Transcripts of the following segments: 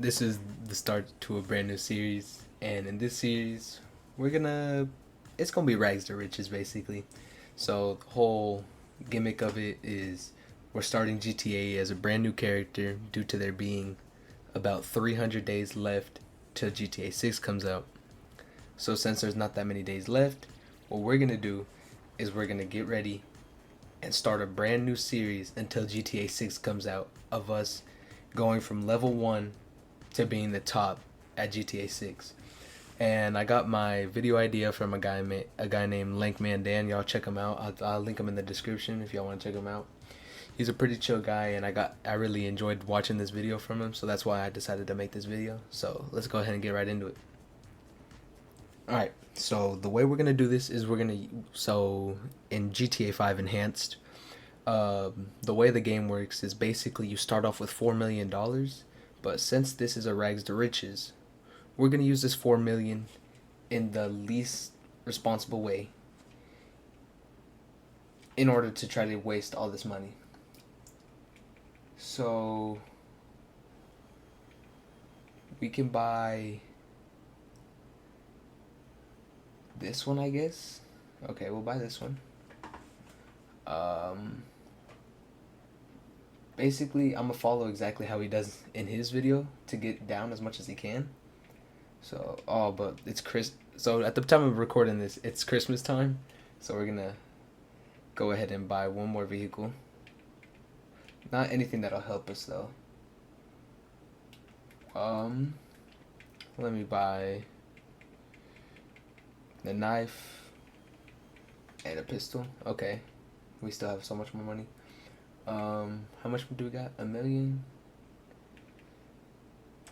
This is the start to a brand new series, and in this series, we're gonna it's gonna be rags to riches basically. So the whole gimmick of it is we're starting GTA as a brand new character due to there being about 300 days left till GTA 6 comes out. So since there's not that many days left, what we're gonna do is we're gonna get ready and start a brand new series until GTA 6 comes out of us going from level 1 to being the top at GTA 6. And I got my video idea from a guy named Lankman Dan. Y'all check him out. I'll link him in the description if y'all want to check him out. He's a pretty chill guy, and I really enjoyed watching this video from him, so that's why I decided to make this video. So let's go ahead and get right into it. Alright, so the way we're gonna do this is in GTA 5 Enhanced, the way the game works is basically you start off with $4 million, but since this is a rags to riches, we're gonna use this 4 million in the least responsible way in order to try to waste all this money. So we can buy this one, I guess. Okay, we'll buy this one. Basically, I'm gonna follow exactly how he does in his video to get down as much as he can. So, but it's So at the time of recording this, it's Christmas time. So we're gonna go ahead and buy one more vehicle. Not anything that'll help us though. Let me buy the knife and a pistol. Okay, we still have so much more money. How much do we got? $1 million.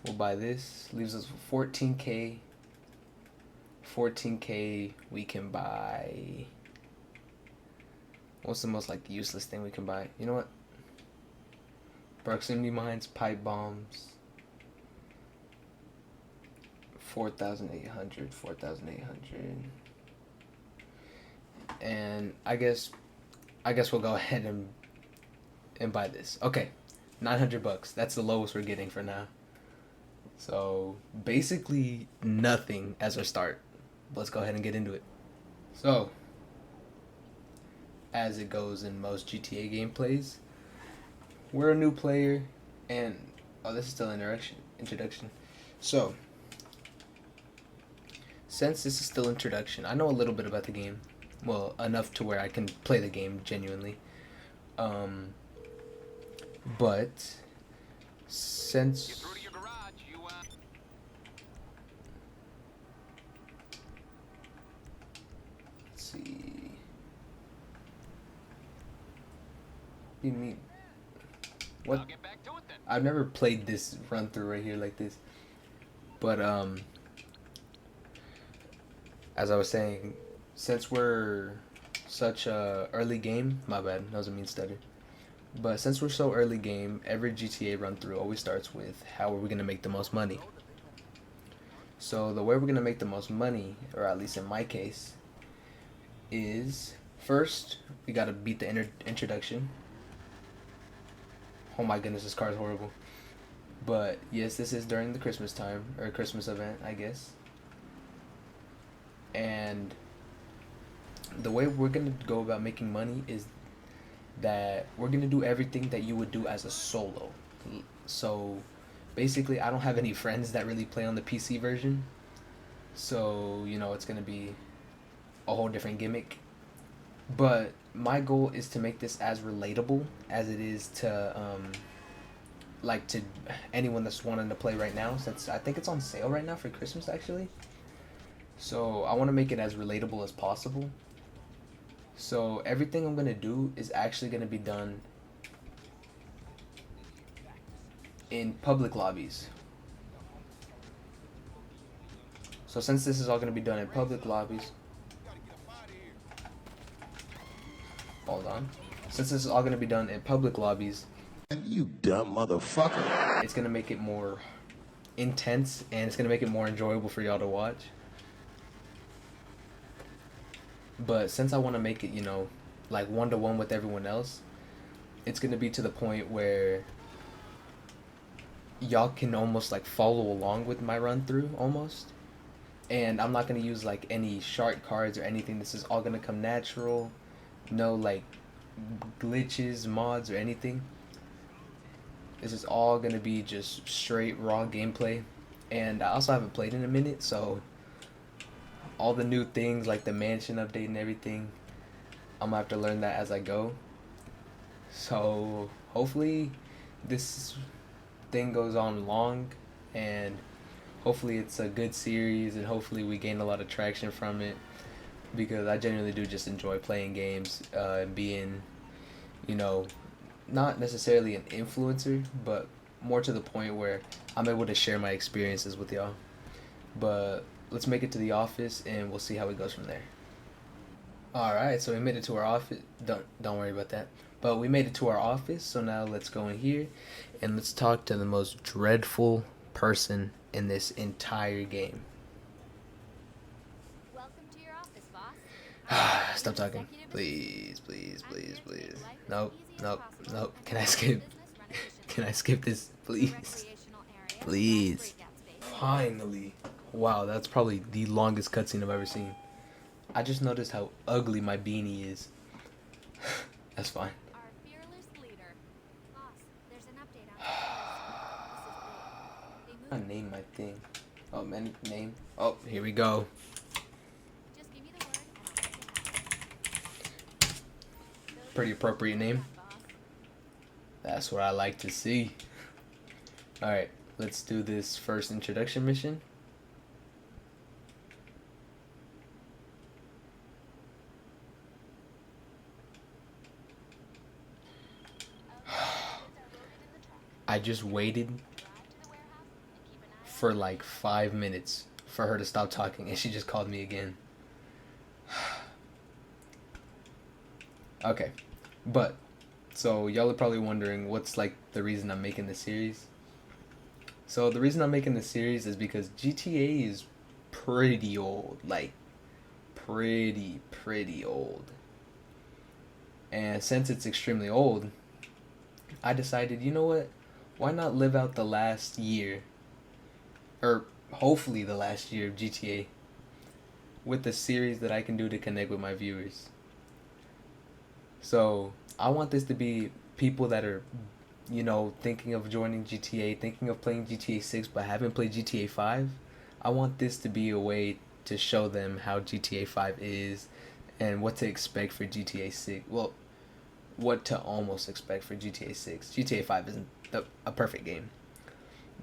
We'll buy this. Leaves us with 14K. 14K. We can buy. What's the most useless thing we can buy? You know what? Proximity mines, pipe bombs. 4,800. 4,800. And I guess we'll go ahead and buy this. Okay, $900. That's the lowest we're getting for now. So basically nothing as our start. Let's go ahead and get into it. So as it goes in most GTA gameplays, we're a new player, and this is still introduction. So since this is still introduction, I know a little bit about the game. Well, enough to where I can play the game genuinely. But since let's see, you mean what? I've never played this run through right here like this, but as I was saying, since we're such a early game, my bad, that was a mean stutter. But since we're so early game, every GTA run through always starts with how are we gonna make the most money. So the way we're gonna make the most money, or at least in my case, is first we gotta beat the introduction. Oh my goodness, this car is horrible. But yes, this is during the Christmas time, or Christmas event, I guess. And the way we're gonna go about making money is that we're gonna do everything that you would do as a solo. So basically, I don't have any friends that really play on the PC version, so it's gonna be a whole different gimmick. But my goal is to make this as relatable as it is to to anyone that's wanting to play right now, since I think it's on sale right now for Christmas actually. So I want to make it as relatable as possible. So everything I'm going to do is actually going to be done in public lobbies. So since this is all going to be done in public lobbies, hold on. Since this is all going to be done in public lobbies, you dumb motherfucker, it's going to make it more intense, and it's going to make it more enjoyable for y'all to watch. But since I want to make it, one-to-one with everyone else, it's going to be to the point where y'all can almost like follow along with my run through almost. And I'm not gonna use like any shark cards or anything. This is all gonna come natural. No like glitches, mods, or anything. This is all gonna be just straight raw gameplay. And I also haven't played in a minute, so all the new things like the mansion update and everything, I'm gonna have to learn that as I go. So hopefully this thing goes on long, and hopefully it's a good series, and hopefully we gain a lot of traction from it, because I genuinely do just enjoy playing games, and being, you know, not necessarily an influencer, but more to the point where I'm able to share my experiences with y'all. But let's make it to the office and we'll see how it goes from there. All right, so we made it to our office. Don't worry about that. But we made it to our office, so now let's go in here and let's talk to the most dreadful person in this entire game. Welcome to your office, boss. Stop talking. Please, please, please, please. Nope, nope, nope. Can I skip? Can I skip this, please? Please. Finally. Wow, that's probably the longest cutscene I've ever seen. I just noticed how ugly my beanie is. That's fine. Our fearless leader. Boss, there's an update on I name my thing. Oh, man, name. Oh, here we go. Just give me the word and I'll make it happen. Pretty appropriate name. Boss. That's what I like to see. Alright, let's do this first introduction mission. I just waited for like 5 minutes for her to stop talking, and she just called me again. Okay, but so y'all are probably wondering what's like the reason I'm making this series. So the reason I'm making this series is because GTA is pretty old, like pretty old. And since it's extremely old, I decided, you know what? Why not live out the last year, or hopefully the last year of GTA, with a series that I can do to connect with my viewers. So I want this to be people that are, you know, thinking of joining GTA, thinking of playing GTA 6 but haven't played GTA 5. I want this to be a way to show them how GTA 5 is and what to expect for GTA 6. Well, what to almost expect for GTA 6. GTA 5 isn't a perfect game,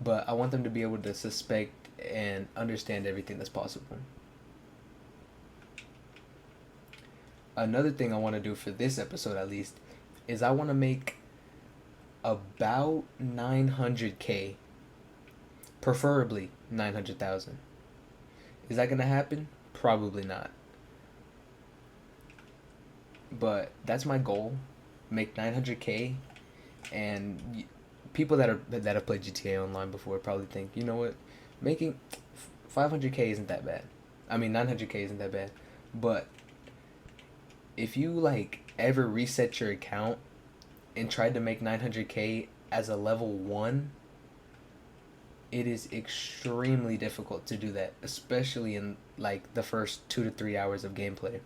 but I want them to be able to suspect and understand everything that's possible. Another thing I want to do for this episode, at least, is I want to make about 900K, preferably 900,000. Is that gonna happen? Probably not, but that's my goal. Make 900K, and people that have played GTA Online before probably think, you know what, making 500K isn't that bad. I mean, 900K isn't that bad, but if you like ever reset your account and tried to make 900K as a level 1, it is extremely difficult to do that, especially in like the first 2 to 3 hours of gameplay.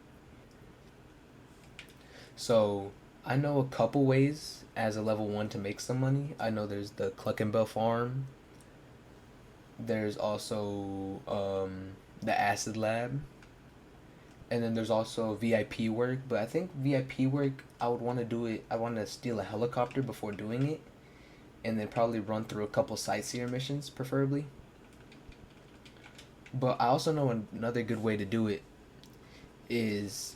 So I know a couple ways as a level 1 to make some money. I know there's the Cluckenbell farm. There's also the Acid Lab. And then there's also VIP work. But I think VIP work, I would want to do it. I want to steal a helicopter before doing it. And then probably run through a couple sightseer missions, preferably. But I also know another good way to do it is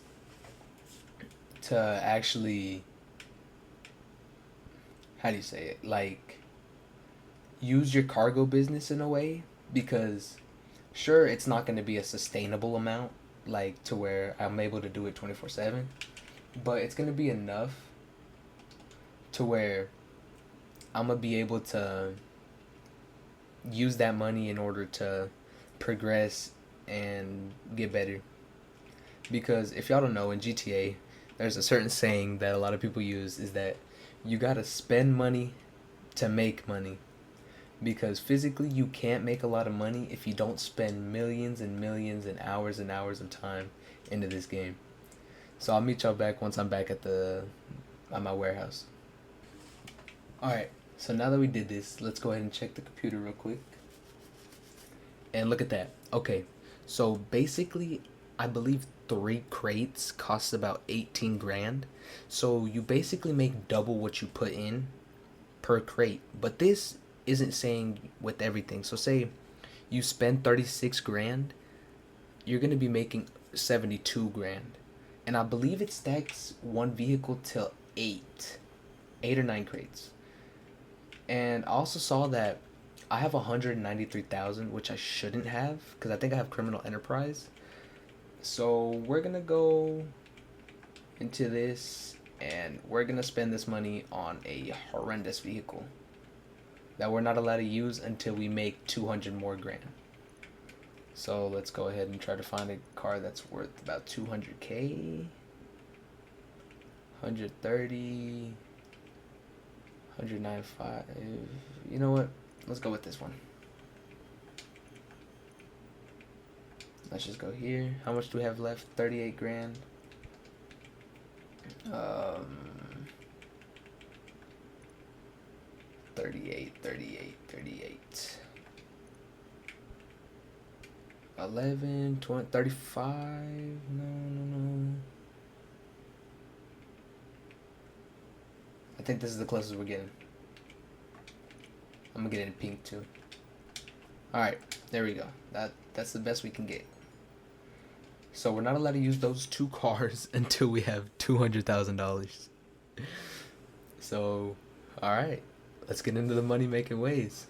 to actually, how do you say it, like use your cargo business in a way, because sure, it's not going to be a sustainable amount like to where I'm able to do it 24/7, but it's going to be enough to where I'm going to be able to use that money in order to progress and get better. Because if y'all don't know, in GTA there's a certain saying that a lot of people use, is that you gotta spend money to make money. because physically you can't make a lot of money if you don't spend millions and hours of time into this game. So I'll meet y'all back once I'm back at my warehouse. Alright, so now that we did this, let's go ahead and check the computer real quick. And look at that. Okay, so basically, I believe 3 crates costs about 18 grand. So you basically make double what you put in per crate. But this isn't saying with everything. So say you spend 36 grand, you're going to be making 72 grand. And I believe it stacks one vehicle till 8 or 9 crates. And I also saw that I have 193,000, which I shouldn't have because I think I have criminal enterprise. So we're gonna go into this and we're gonna spend this money on a horrendous vehicle that we're not allowed to use until we make 200 more grand. So let's go ahead and try to find a car that's worth about 200k, 130, 195. You know what? Let's go with this one. Let's just go here. How much do we have left? 38 grand. 38. 11, 20, 35. No. I think this is the closest we're getting. I'm gonna get it in pink too. Alright, there we go. That's the best we can get. So we're not allowed to use those 2 cars until we have $200,000. So, alright, let's get into the money making ways.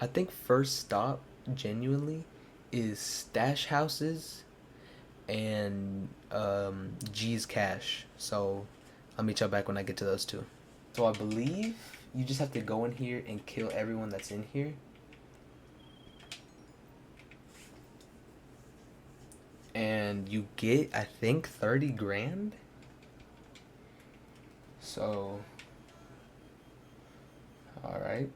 I think first stop, genuinely, is stash houses and G's cash. So I'll meet y'all back when I get to those 2. So I believe you just have to go in here and kill everyone that's in here. And you get, I think, 30 grand. So, alright.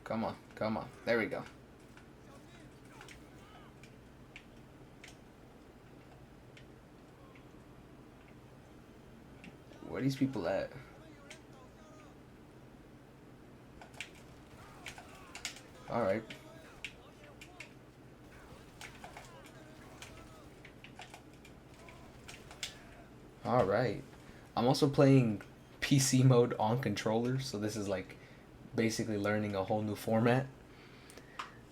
Come on. There we go. Where are these people at? Alright. Alright. I'm also playing PC mode on controller, so this is like basically learning a whole new format.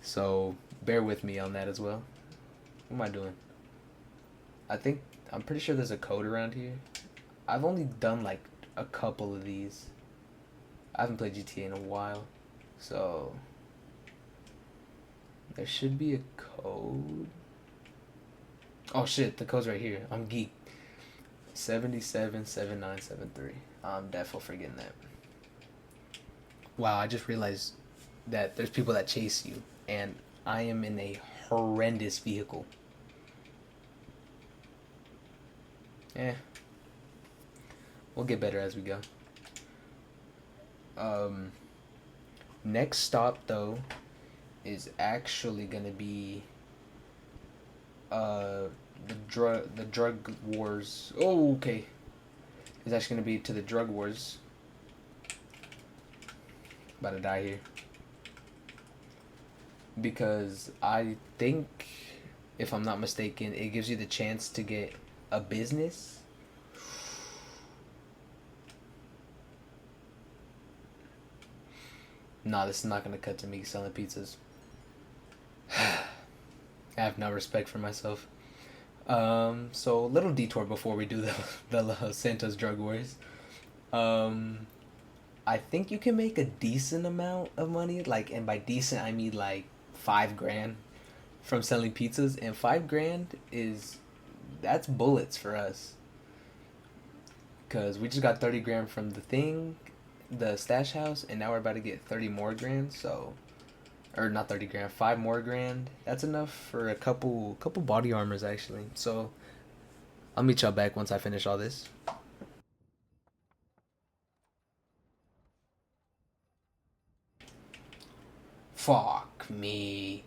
So bear with me on that as well. What am I doing? I'm pretty sure there's a code around here. I've only done like a couple of these. I haven't played GTA in a while, so there should be a code. Oh shit, the code's right here. I'm geek. 777973. I'm definitely forgetting that. Wow, I just realized that there's people that chase you, and I am in a horrendous vehicle. We'll get better as we go. Next stop though is actually gonna be the drug wars. Oh, okay. It's actually gonna be to the drug wars. About to die here. Because I think, if I'm not mistaken, it gives you the chance to get a business. Nah, this is not gonna cut to me selling pizzas. I have no respect for myself. So little detour before we do the Santos drug wars. I think you can make a decent amount of money, like, and by decent I mean like 5 grand from selling pizzas, and 5 grand that's bullets for us. Cause we just got 30 grand from the stash house, and now we're about to get 30 more grand. So, or not 30 grand, 5 more grand. That's enough for a couple body armors actually. So I'll meet y'all back once I finish all this. Fuck me.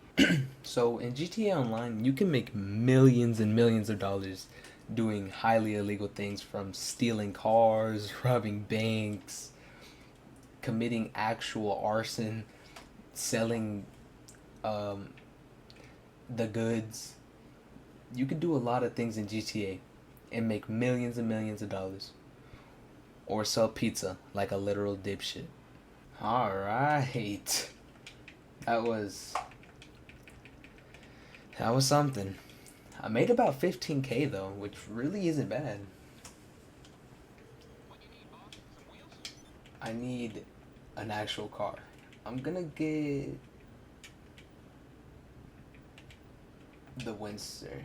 So in GTA Online, you can make millions and millions of dollars doing highly illegal things, from stealing cars, robbing banks, committing actual arson, selling um, the goods. You could do a lot of things in GTA and make millions and millions of dollars. Or sell pizza like a literal dipshit. Alright. That was something. I made about 15K though, which really isn't bad. I need an actual car. I'm gonna get the Winster,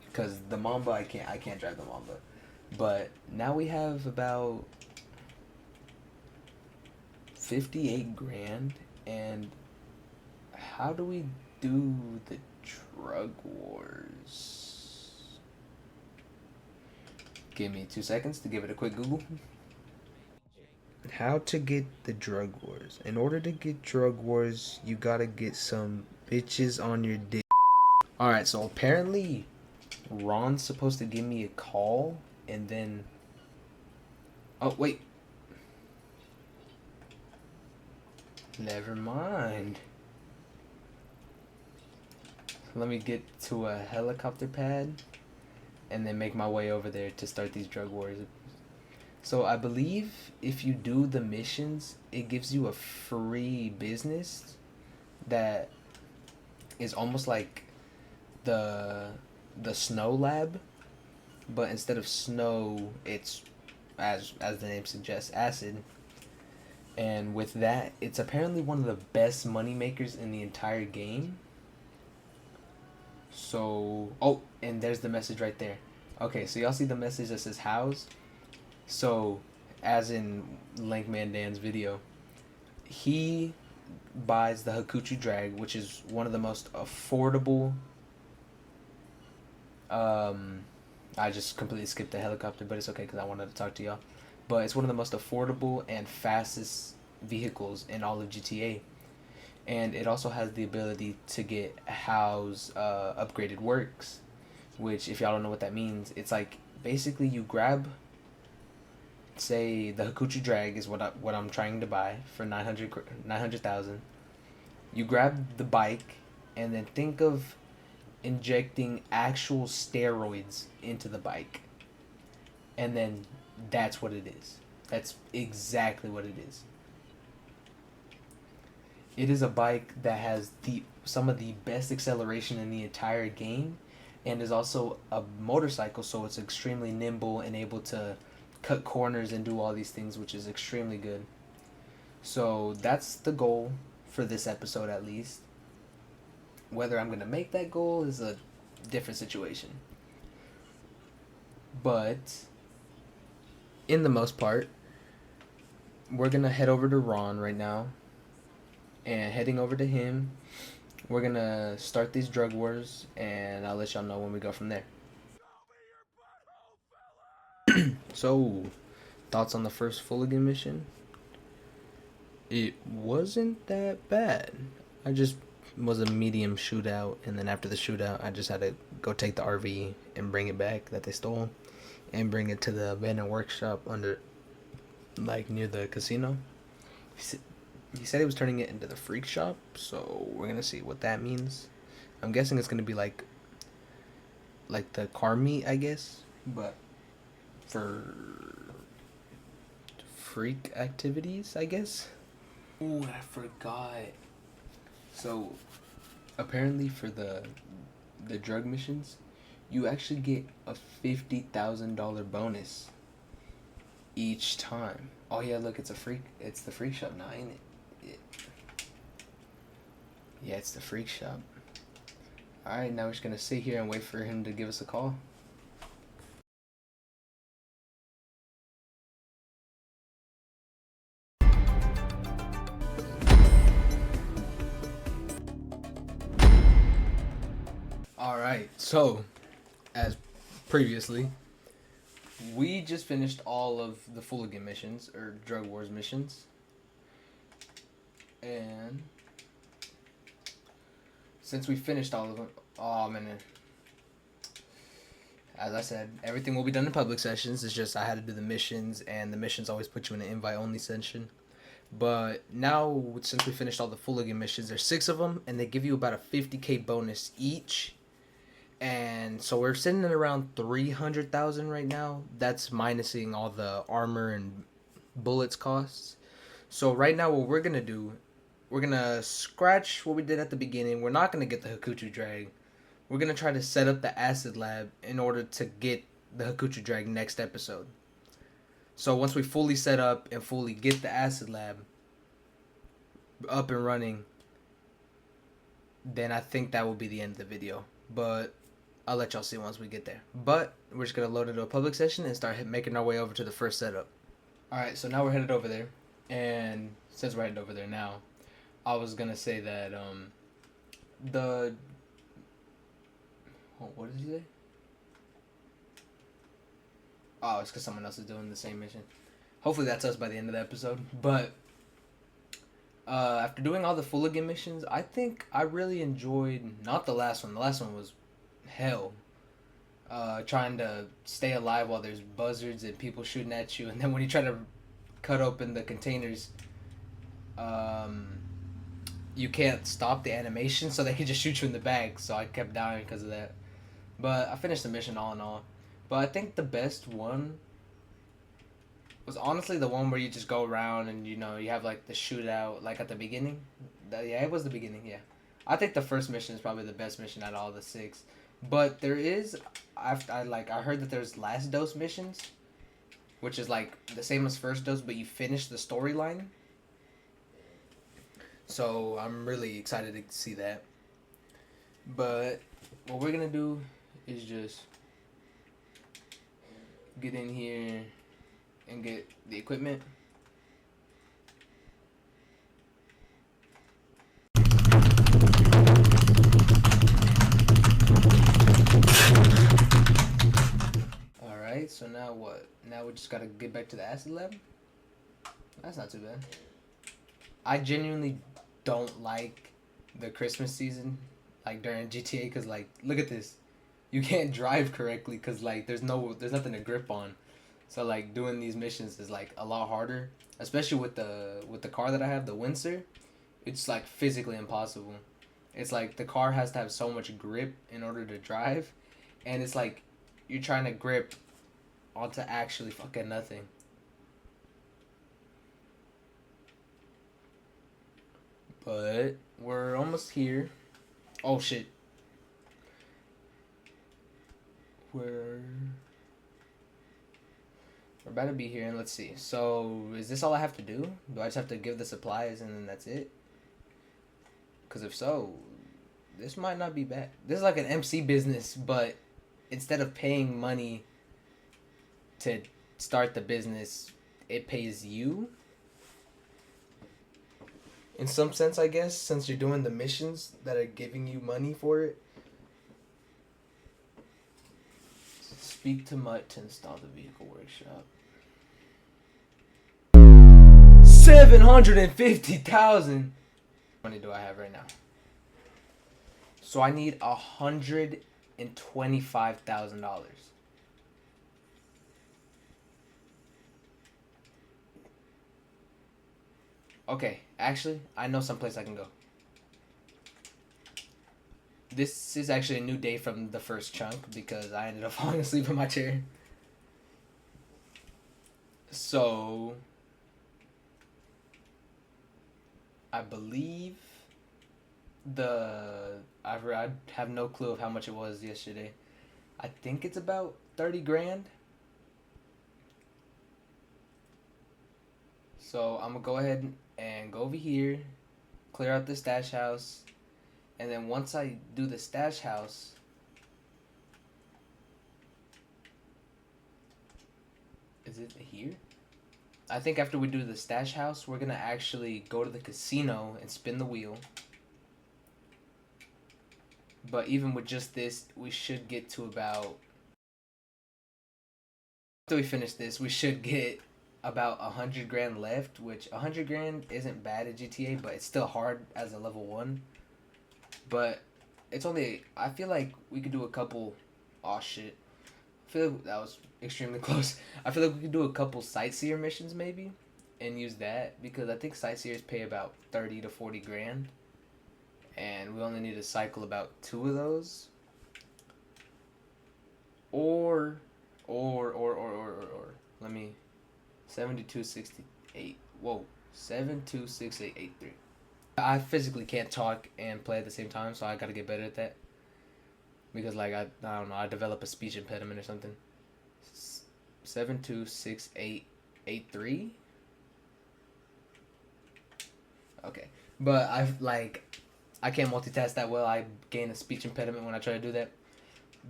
because the Mamba I can't drive the Mamba. But now we have about 58 grand, and how do we do the drug wars? Give me 2 seconds to give it a quick Google. How to get the drug wars. In order to get drug wars, you gotta get some bitches on your dick. Alright, so apparently Ron's supposed to give me a call, and then... Oh, wait. Never mind. Let me get to a helicopter pad and then make my way over there to start these drug wars. So I believe if you do the missions, it gives you a free business that is almost like the snow lab, but instead of snow, it's, as the name suggests, acid. And with that, it's apparently one of the best money makers in the entire game. So, oh, and there's the message right there. Okay, so y'all see the message that says house? So, as in Lankman Dan's video, he buys the Hakuchu Drag, which is one of the most affordable... I just completely skipped the helicopter, but it's okay because I wanted to talk to y'all. But it's one of the most affordable and fastest vehicles in all of GTA. And it also has the ability to get house upgraded works, which, if y'all don't know what that means, it's like basically you grab, say the Hakuchu Drag is what I'm trying to buy for 900,000. You grab the bike and then think of injecting actual steroids into the bike, and then that's what it is. That's exactly what it is. It is a bike that has some of the best acceleration in the entire game, and is also a motorcycle, so it's extremely nimble and able to cut corners and do all these things, which is extremely good. So that's the goal for this episode, at least. Whether I'm going to make that goal is a different situation. But in the most part, we're going to head over to Ron right now. And heading over to him, we're going to start these drug wars, and I'll let y'all know when we go from there. So, thoughts on the first Fulligan mission? It wasn't that bad. I just was a medium shootout, and then after the shootout, I just had to go take the RV and bring it back that they stole, and bring it to the abandoned workshop under, like, near the casino. He said he was turning it into the freak shop, so we're gonna see what that means. I'm guessing it's gonna be like the car meet, I guess, but for freak activities, I guess. Ooh, I forgot. So, apparently for the drug missions, you actually get a $50,000 bonus each time. Oh yeah, look, it's the freak shop now, ain't it? Yeah, it's the freak shop. Alright, now we're just gonna sit here and wait for him to give us a call. Alright, so, as previously, we just finished all of the Fooligan missions, or Drug Wars missions. And since we finished all of them, oh man, as I said, everything will be done in public sessions. It's just I had to do the missions, and the missions always put you in an invite-only session. But now, since we finished all the Fooligan missions, there's 6 of them, and they give you about a 50k bonus each. And so we're sitting at around 300,000 right now. That's minusing all the armor and bullets costs. So right now, what we're gonna do, we're gonna scratch what we did at the beginning. We're not gonna get the Hakuchu drag. We're gonna try to set up the acid lab in order to get the Hakuchu drag next episode. So once we fully set up and fully get the acid lab up and running, then I think that will be the end of the video. But I'll let y'all see once we get there. But we're just gonna load into a public session and start making our way over to the first setup. Alright, so now we're headed over there. And since we're headed over there now, I was gonna say that what did he say? Oh, it's because someone else is doing the same mission. Hopefully that's us by the end of the episode. But after doing all the Fooligan missions, I think I really enjoyed, not the last one. The last one was hell. Trying to stay alive while there's buzzards and people shooting at you. And then when you try to cut open the containers, you can't stop the animation, so they can just shoot you in the back. So I kept dying because of that. But I finished the mission all in all. But I think the best one was honestly the one where you just go around and, you know, you have like the shootout like at the beginning. Yeah, it was the beginning, yeah. I think the first mission is probably the best mission out of all the 6. But there is, I heard that there's last dose missions, which is like the same as first dose, but you finish the storyline. So I'm really excited to see that. But what we're gonna do is just get in here and get the equipment. Alright, so now what? Now we just gotta get back to the acid lab? That's not too bad. I genuinely don't like the Christmas season, like during GTA, because like, look at this. You can't drive correctly because like there's nothing to grip on. So like doing these missions is like a lot harder, especially with the car that I have, the Windsor. It's like physically impossible. It's like the car has to have so much grip in order to drive, and it's like you're trying to grip onto actually fucking nothing. But we're almost here. Oh shit. We're about to be here, and let's see. So, is this all I have to do? Do I just have to give the supplies and then that's it? Because if so, this might not be bad. This is like an MC business, but instead of paying money to start the business, it pays you. In some sense, I guess, since you're doing the missions that are giving you money for it. Speak to Mutt to install the vehicle workshop. 750,000. How money do I have right now? So I need $125,000. Okay, actually, I know someplace I can go. This is actually a new day from the first chunk because I ended up falling asleep in my chair. So, I believe I have no clue of how much it was yesterday. I think it's about 30 grand. So I'm gonna go ahead and go over here, clear out the stash house, and then once I do the stash house, is it here? I think after we do the stash house, we're gonna actually go to the casino and spin the wheel. But even with just this, we should get to about After we finish this, we should get about 100 grand left, which 100 grand isn't bad at GTA, but it's still hard as a level 1. But it's only, I feel like we could do a couple, oh shit. I feel like that was extremely close. I feel like we could do a couple sightseer missions maybe and use that, because I think sightseers pay about 30 to 40 grand. And we only need to cycle about 2 of those. Or let me 7268. Whoa, 726883. I physically can't talk and play at the same time, so I gotta get better at that. Because like I don't know, I develop a speech impediment or something. 726883. Okay, but I can't multitask that well. I gain a speech impediment when I try to do that.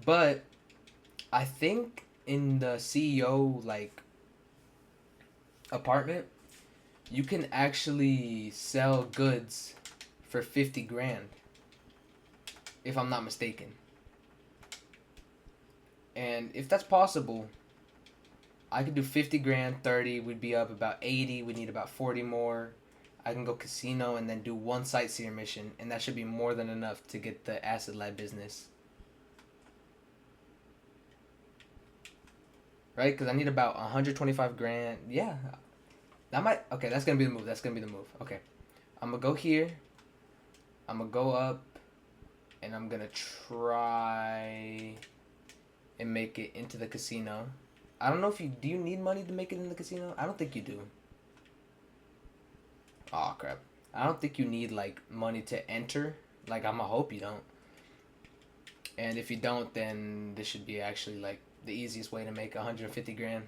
But I think in the CEO apartment, you can actually sell goods for 50 grand, if I'm not mistaken. And if that's possible, I could do 50 grand, 30, we'd be up about 80, we need about 40 more. I can go casino and then do one sightseer mission, and that should be more than enough to get the acid lab business. Right? Because I need about 125 grand. Yeah. That might... Okay, that's going to be the move. That's going to be the move. Okay. I'm going to go here. I'm going to go up. And I'm going to try and make it into the casino. I don't know if you... Do you need money to make it in the casino? I don't think you do. Oh crap. I don't think you need money to enter. I'm going to hope you don't. And if you don't, then this should be actually the easiest way to make 150 grand.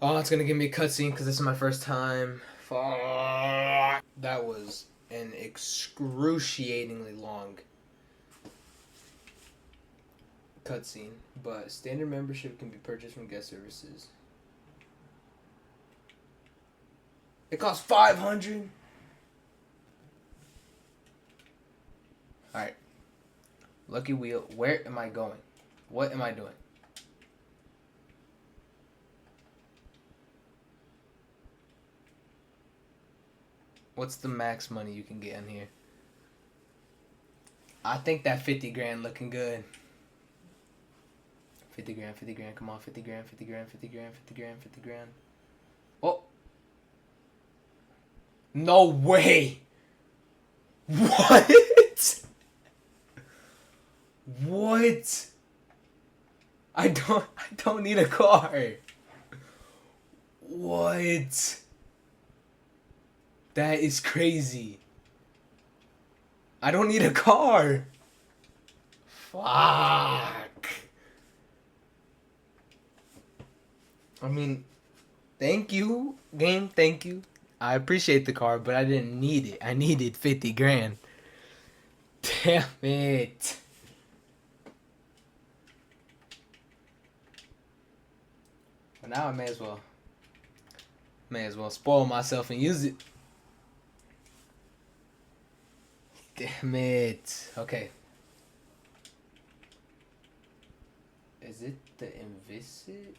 Oh, it's gonna give me a cutscene because this is my first time. Fuck. That was an excruciatingly long cutscene. But standard membership can be purchased from guest services. It costs 500. Alright. Lucky wheel. Where am I going? What am I doing? What's the max money you can get in here? I think that 50 grand looking good. 50 grand, 50 grand, come on, 50 grand, 50 grand, 50 grand, 50 grand, 50 grand. Oh! No way! What? What? I don't need a car. What? That is crazy. I don't need a car. Fuck. I mean, thank you, game, thank you. I appreciate the car, but I didn't need it. I needed 50 grand. Damn it. But now I may as well spoil myself and use it. Damn it. Okay. Is it the Invisit?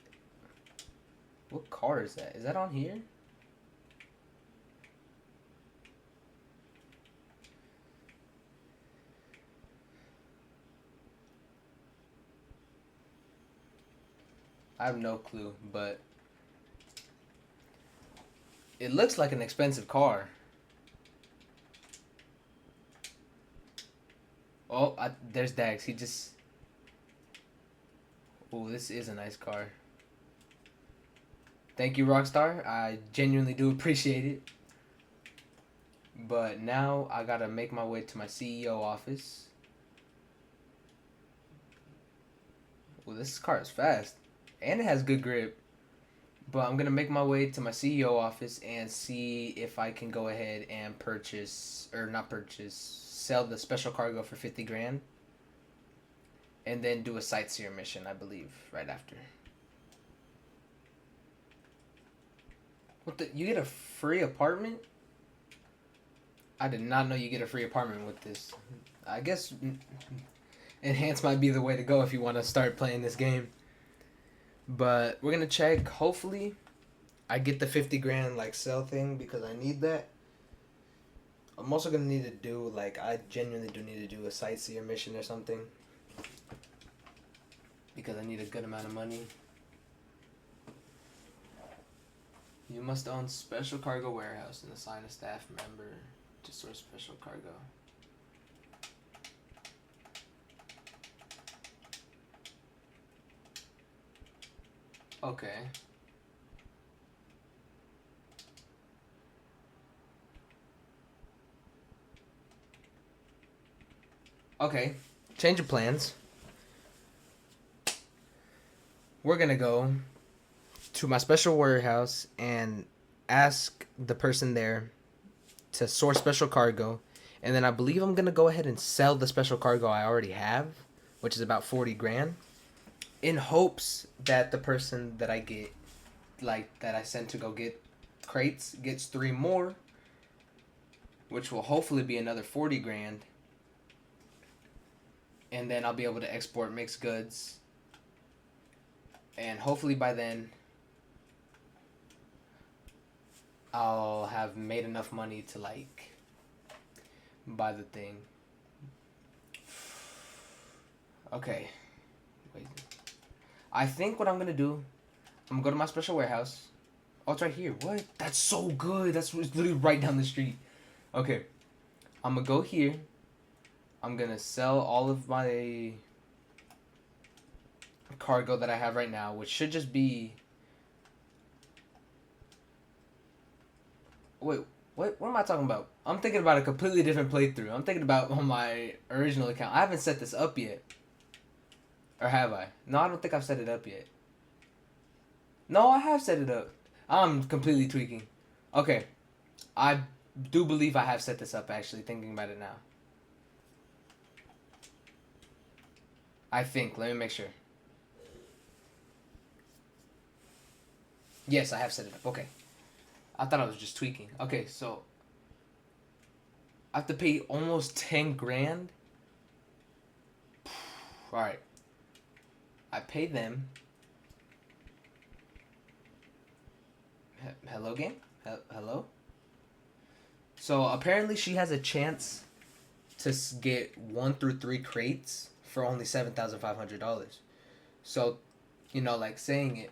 What car is that? Is that on here? I have no clue, but it looks like an expensive car. Oh, there's Dax. He just... Oh, this is a nice car. Thank you, Rockstar. I genuinely do appreciate it. But now I gotta make my way to my CEO office. Well, this car is fast. And it has good grip. But I'm gonna make my way to my CEO office and see if I can go ahead and purchase... Or not purchase... Sell the special cargo for 50 grand. And then do a sightseer mission, I believe, right after. What the... You get a free apartment? I did not know you get a free apartment with this. I guess enhance might be the way to go if you want to start playing this game. But we're gonna check. Hopefully, I get the 50 grand like sell thing because I need that. I'm also gonna need to do like I genuinely do need to do a sightseer mission or something because I need a good amount of money. You must own special cargo warehouse and assign a staff member to source special cargo. Okay. Okay. Change of plans. We're gonna go to my special warehouse and ask the person there to source special cargo. And then I believe I'm gonna go ahead and sell the special cargo I already have, which is about 40 grand. In hopes that the person that I get, like, that I sent to go get crates, gets 3 more, which will hopefully be another 40 grand. And then I'll be able to export mixed goods. And hopefully by then, I'll have made enough money to, like, buy the thing. Okay. Wait. I think what I'm gonna do, I'm gonna go to my special warehouse. Oh, it's right here. What? That's so good. That's literally right down the street. Okay. I'm gonna go here. I'm gonna sell all of my cargo that I have right now, which should just be... Wait, what am I talking about? I'm thinking about a completely different playthrough. I'm thinking about on my original account. I haven't set this up yet. Or have I? No, I don't think I've set it up yet. No, I have set it up. I'm completely tweaking. Okay. I do believe I have set this up, actually, thinking about it now. I think. Let me make sure. Yes, I have set it up. Okay. I thought I was just tweaking. Okay, so I have to pay almost 10 grand. Alright. I pay them. Hello, game? Hello? So apparently she has a chance to get 1 through 3 crates for only $7,500. So, you know, like saying it.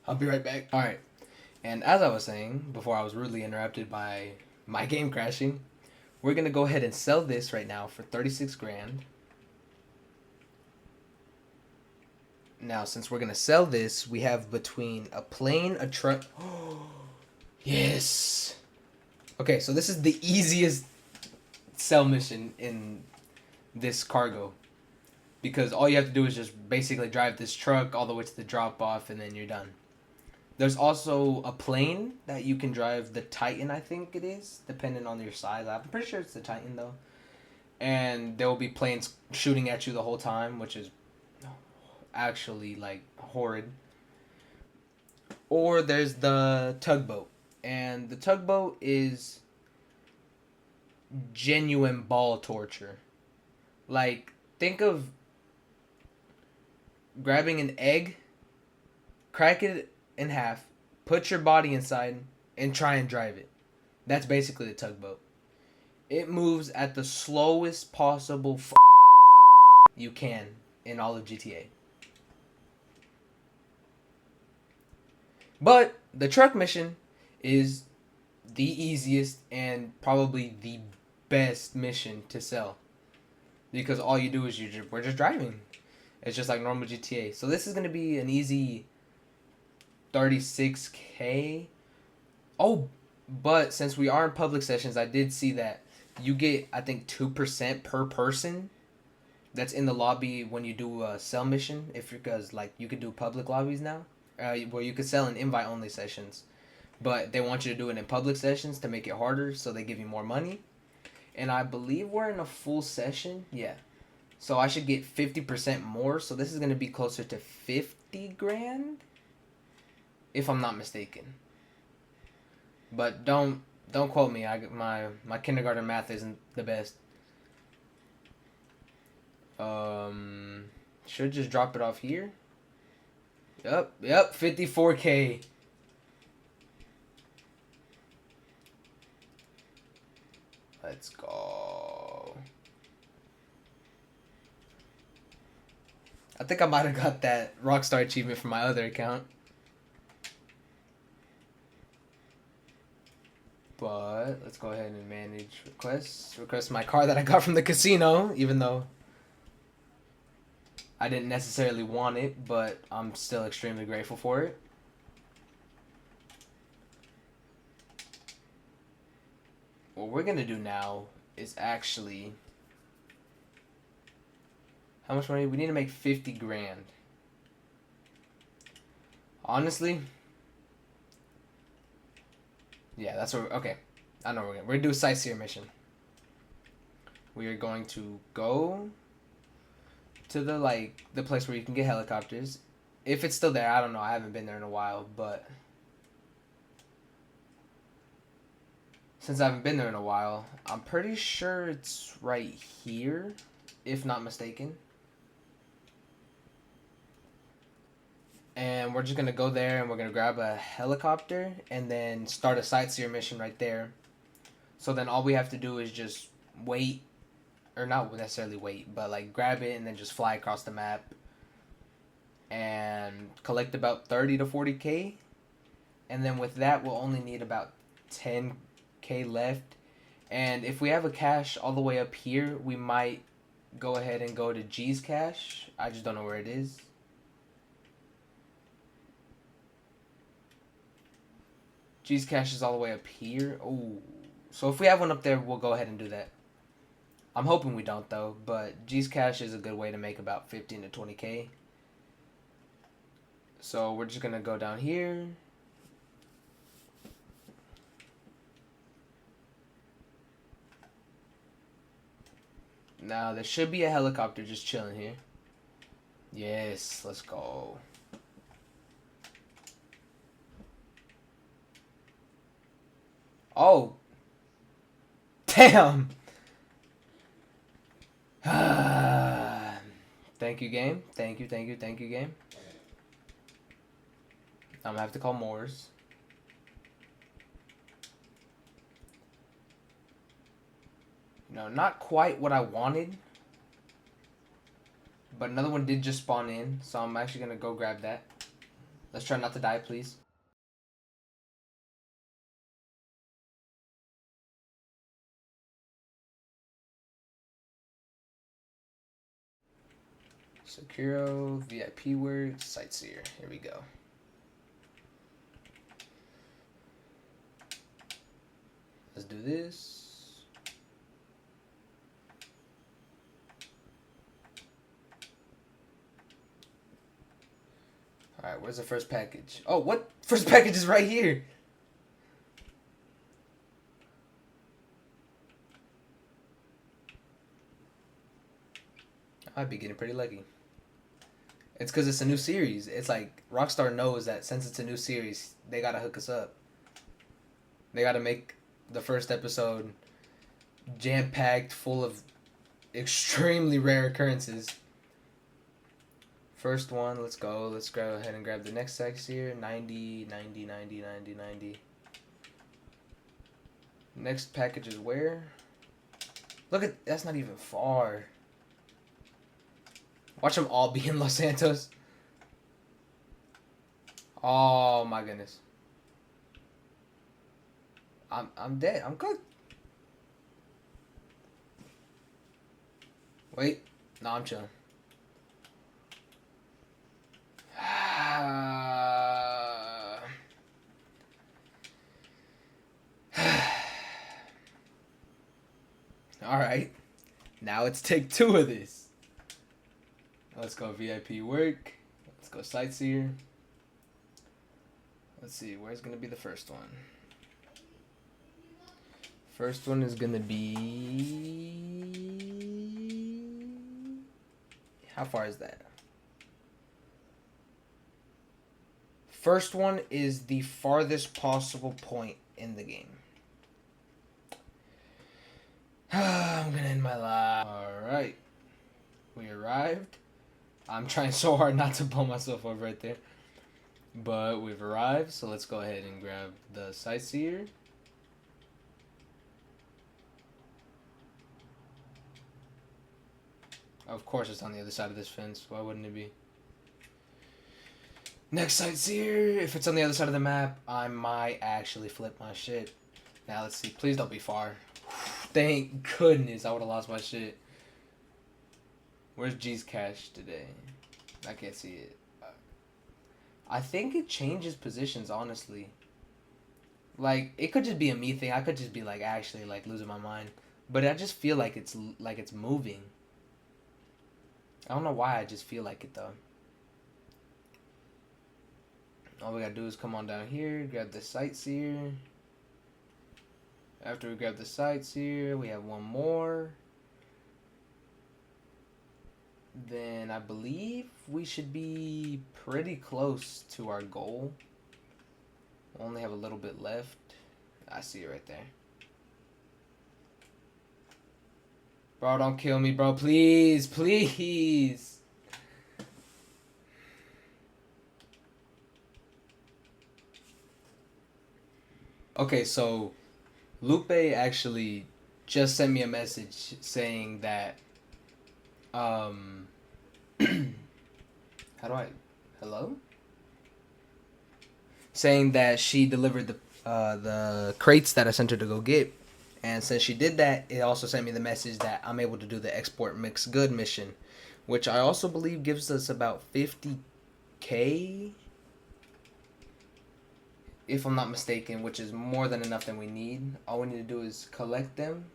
I'll be right back. Alright. And as I was saying, before I was rudely interrupted by my game crashing, we're going to go ahead and sell this right now for 36 grand. Now, since we're going to sell this, we have between a plane, a truck... Yes! Okay, so this is the easiest sell mission in this cargo. Because all you have to do is just basically drive this truck all the way to the drop-off and then you're done. There's also a plane that you can drive, the Titan, I think it is, depending on your size. I'm pretty sure it's the Titan, though. And there will be planes shooting at you the whole time, which is actually, like, horrid. Or there's the tugboat. And the tugboat is genuine ball torture. Like, think of grabbing an egg, crack it in half, put your body inside, and try and drive it. That's basically the tugboat. It moves at the slowest possible you can in all of GTA. But the truck mission is the easiest and probably the best mission to sell. Because all you do is we're just driving. It's just like normal GTA. So this is going to be an easy 36K. Oh, but since we are in public sessions, I did see that you get, I think, 2% per person that's in the lobby when you do a sell mission. Because, like, you could do public lobbies now, where you could sell in invite-only sessions. But they want you to do it in public sessions to make it harder, so they give you more money. And I believe we're in a full session. Yeah. So I should get 50% more. So this is going to be closer to 50 grand. If I'm not mistaken. But don't quote me. My kindergarten math isn't the best. Should just drop it off here. Yep, 54K. Let's go. I think I might have got that Rockstar achievement from my other account. But let's go ahead and manage requests. Request my car that I got from the casino, even though I didn't necessarily want it, but I'm still extremely grateful for it. What we're gonna do now is actually, how much money? We need to make 50 grand. Honestly, yeah, that's what. Okay, I know we're gonna do a sightseer mission. We are going to go to the place where you can get helicopters. If it's still there, I don't know. I haven't been there in a while, but since I haven't been there in a while, I'm pretty sure it's right here, if not mistaken. And we're just gonna go there and we're gonna grab a helicopter and then start a sightseer mission right there. So then all we have to do is just wait, or not necessarily wait, but like grab it and then just fly across the map and collect about 30 to 40K. And then with that, we'll only need about 10K left. And if we have a cache all the way up here, we might go ahead and go to G's cache. I just don't know where it is. G's cache is all the way up here. Oh, so if we have one up there, we'll go ahead and do that. I'm hoping we don't though, but G's cache is a good way to make about 15 to 20K. So we're just gonna go down here. Now there should be a helicopter just chilling here. Yes, let's go. Oh. Damn. Thank you, game. Thank you, game. I'm gonna have to call Moores. You know, not quite what I wanted. But another one did just spawn in, so I'm actually gonna go grab that. Let's try not to die, please. Securo, VIP words, sightseer. Here we go. Let's do this. Alright, where's the first package? Oh, what? First package is right here. I might be getting pretty lucky. It's because it's a new series. It's like Rockstar knows that since it's a new series, they gotta hook us up. They gotta make the first episode jam-packed, full of extremely rare occurrences. First one, let's go. Let's go ahead and grab the next sex here. 90, 90, 90, 90, 90. Next package is where? Look at, that's not even far. Watch them all be in Los Santos. Oh my goodness. I'm dead. I'm cooked. Wait. No, I'm chilling. Alright. Now it's take 2 of this. Let's go VIP work. Let's go sightseer. Let's see, where's gonna be the first one? First one is gonna be... How far is that? First one is the farthest possible point in the game. I'm gonna end my live. Alright. We arrived. I'm trying so hard not to blow myself up right there. But we've arrived, so let's go ahead and grab the sightseer. Of course it's on the other side of this fence. Why wouldn't it be? Next sightseer. If it's on the other side of the map, I might actually flip my shit. Now let's see. Please don't be far. Thank goodness I would have lost my shit. Where's G's cache today? I can't see it. I think it changes positions, honestly. Like, it could just be a me thing. I could just be, like, actually, like, losing my mind. But I just feel like it's moving. I don't know why, I just feel like it, though. All we gotta do is come on down here, grab the sightseer. After we grab the sightseer, we have one more. Then I believe we should be pretty close to our goal. We only have a little bit left. I see it right there. Bro, don't kill me, bro. Please, please. Okay, so Lupe actually just sent me a message saying that how do I hello? Saying that she delivered the crates that I sent her to go get. And since she did that, it also sent me the message that I'm able to do the export mixed good mission, which I also believe gives us about 50k, if I'm not mistaken, which is more than enough than we need. All we need to do is collect them,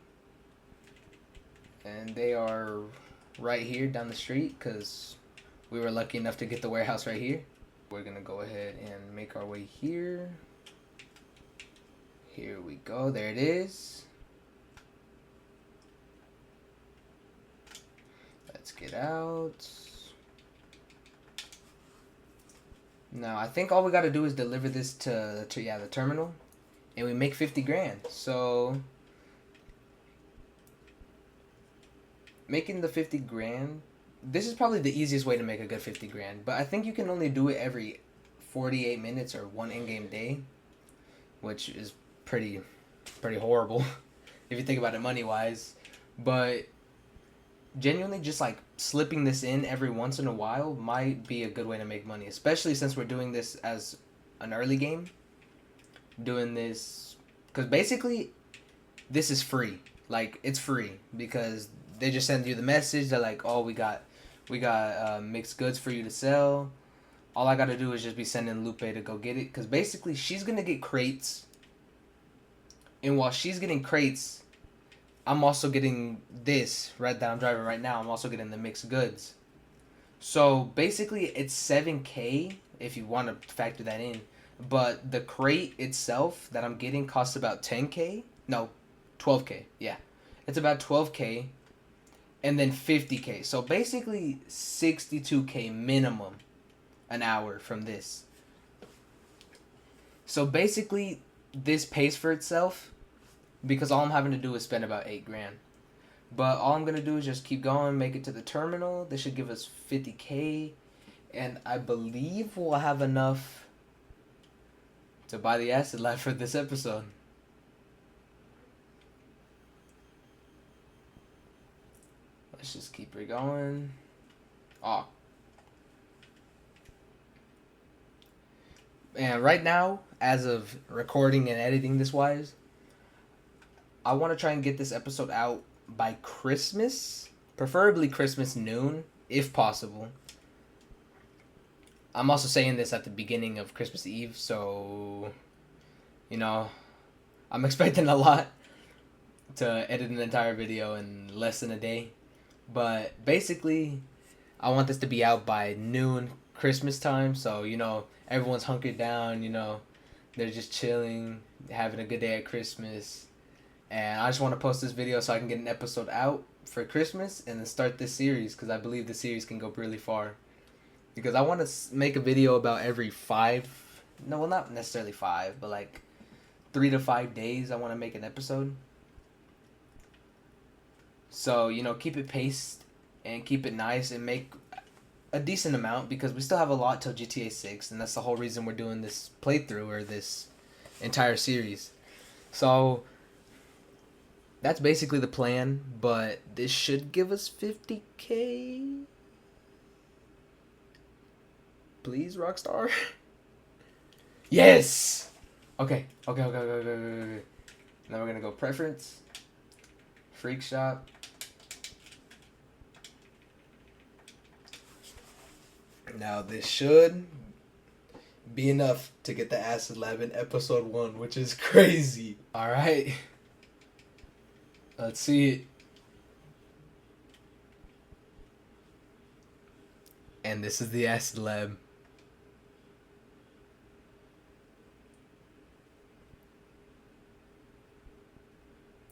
and they are right here down the street because we were lucky enough to get the warehouse right here. We're gonna go ahead and make our way here. Here we go. There it is. Let's get out. Now I think all we gotta do is deliver this to the terminal, and we make 50 grand. So making the 50 grand, this is probably the easiest way to make a good 50 grand, but I think you can only do it every 48 minutes or one in-game day, which is pretty horrible if you think about it money-wise. But genuinely, just like slipping this in every once in a while might be a good way to make money, especially since we're doing this as an early game. Doing this because basically this is free. Like, it's free because they just send you the message. They're like, oh, we got mixed goods for you to sell. All I gotta do is just be sending Lupe to go get it, because basically she's gonna get crates, and while she's getting crates, I'm also getting this right that I'm driving right now. I'm also getting the mixed goods. So basically it's 7k if you want to factor that in, but the crate itself that I'm getting costs about 10k. No, 12k. Yeah, it's about 12k, and then 50k. So basically 62k minimum an hour from this. So basically this pays for itself, because all I'm having to do is spend about 8 grand. But all I'm going to do is just keep going, make it to the terminal. This should give us 50k, and I believe we'll have enough to buy the acid lab for this episode. Let's just keep her going. Oh. And right now, as of recording and editing this wise, I want to try and get this episode out by Christmas. Preferably Christmas noon, if possible. I'm also saying this at the beginning of Christmas Eve, so, you know, I'm expecting a lot to edit an entire video in less than a day. But basically, I want this to be out by noon Christmas time, so, you know, everyone's hunkered down, you know, they're just chilling, having a good day at Christmas. And I just want to post this video so I can get an episode out for Christmas and then start this series, because I believe the series can go really far. Because I want to make a video about every 5, no, well, not necessarily 5, but like 3 to 5 days I want to make an episode. So, keep it paced and keep it nice and make a decent amount because we still have a lot till GTA 6, and that's the whole reason we're doing this playthrough or this entire series. So, that's basically the plan, but this should give us 50K. Please, Rockstar. Yes! Okay. Now we're gonna go preference. Freak shop. Now this should be enough to get the Acid Lab in episode 1, which is crazy. Alright. Let's see it. And this is the Acid Lab.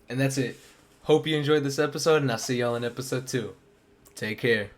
And that's it. Hope you enjoyed this episode, and I'll see y'all in episode 2. Take care.